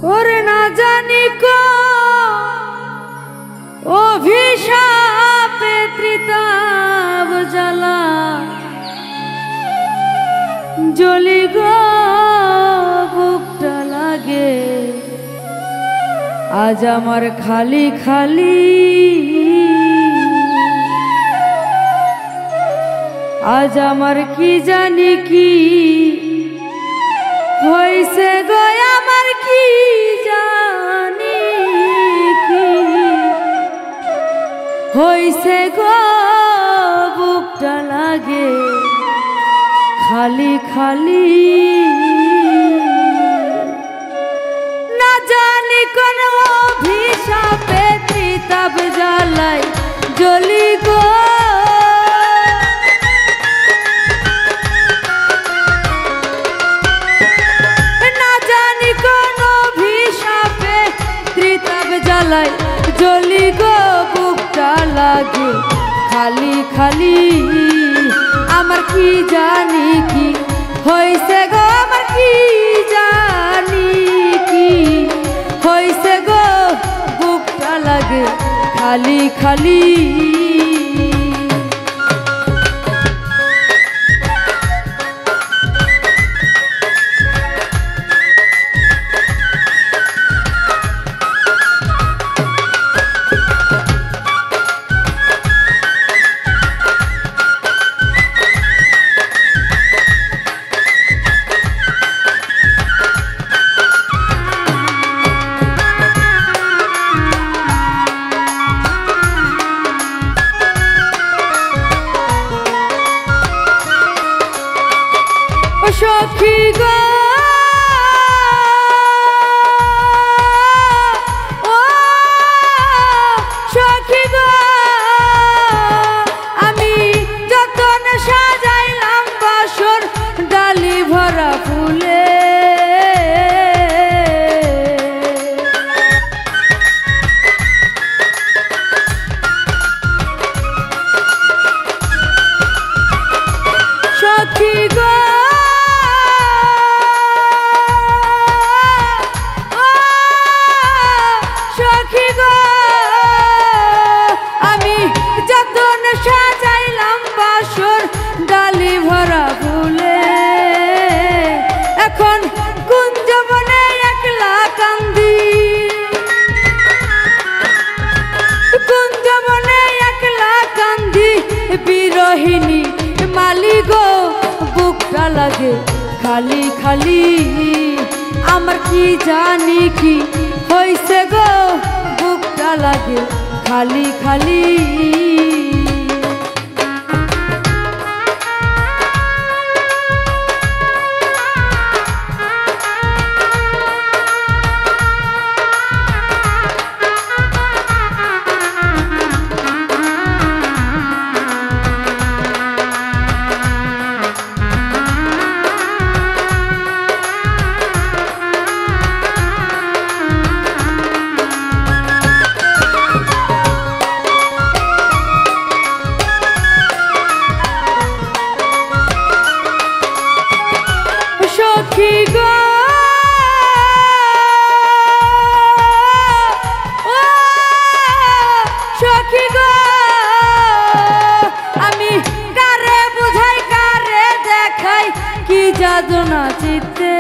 ওরে না জানি কো অভিশাপে ত্রিতাব জ্বালা জ্বলি গো বুকটা লাগে আজ আমার খালি খালি আজ আমার কি জানি কি হইছে গো আমার কি জানি কি হইছে গো বুকটা লাগে খালি খালি না জানি কোন অভিশাপে ত্রিতাব জ্বালায় জ্বলি গো জ্বলি গো বুকটা লাগে খালি খালি আমার কি জানি কি হইছে গো আমার কি জানি কি হইছে গো বুকটা লাগে খালি খালি সখী গো ও সখী গো আমি যতন সাজাইলাম বাসর ডালি ভরা ফুলে সখী গো মালি গো বুকটা লাগে খালি খালি আমার কি জানি কি হইছে গো বুকটা লাগে খালি খালি সখী গো ও সখী গো আমি কারে বুঝাই কারে দেখাই কি জাদু না চিত্তে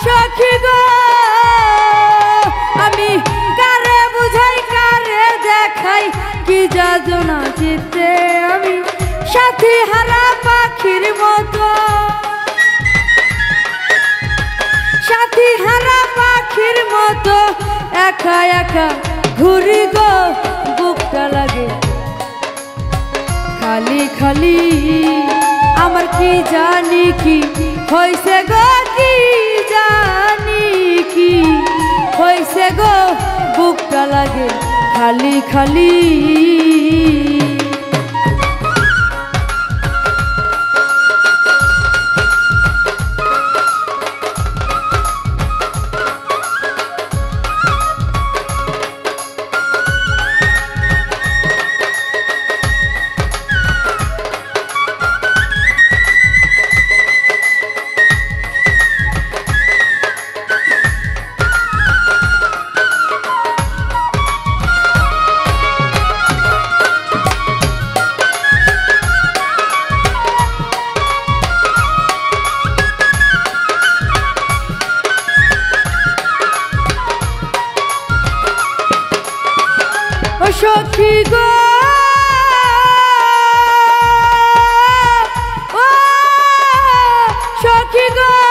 সখী গো আমি কারে বুঝাই কারে দেখাই কি জাদু না চিত্তে আমি সাথী হারা পাখির মতো সাথী হারা পাখির মতো একা একা ঘুরি গো বুকটা লাগে খালি খালি আমার কি জানি কি হইছে গো কি জানি কি হইছে গো বুকটা লাগে খালি খালি সখী গো ও সখী গো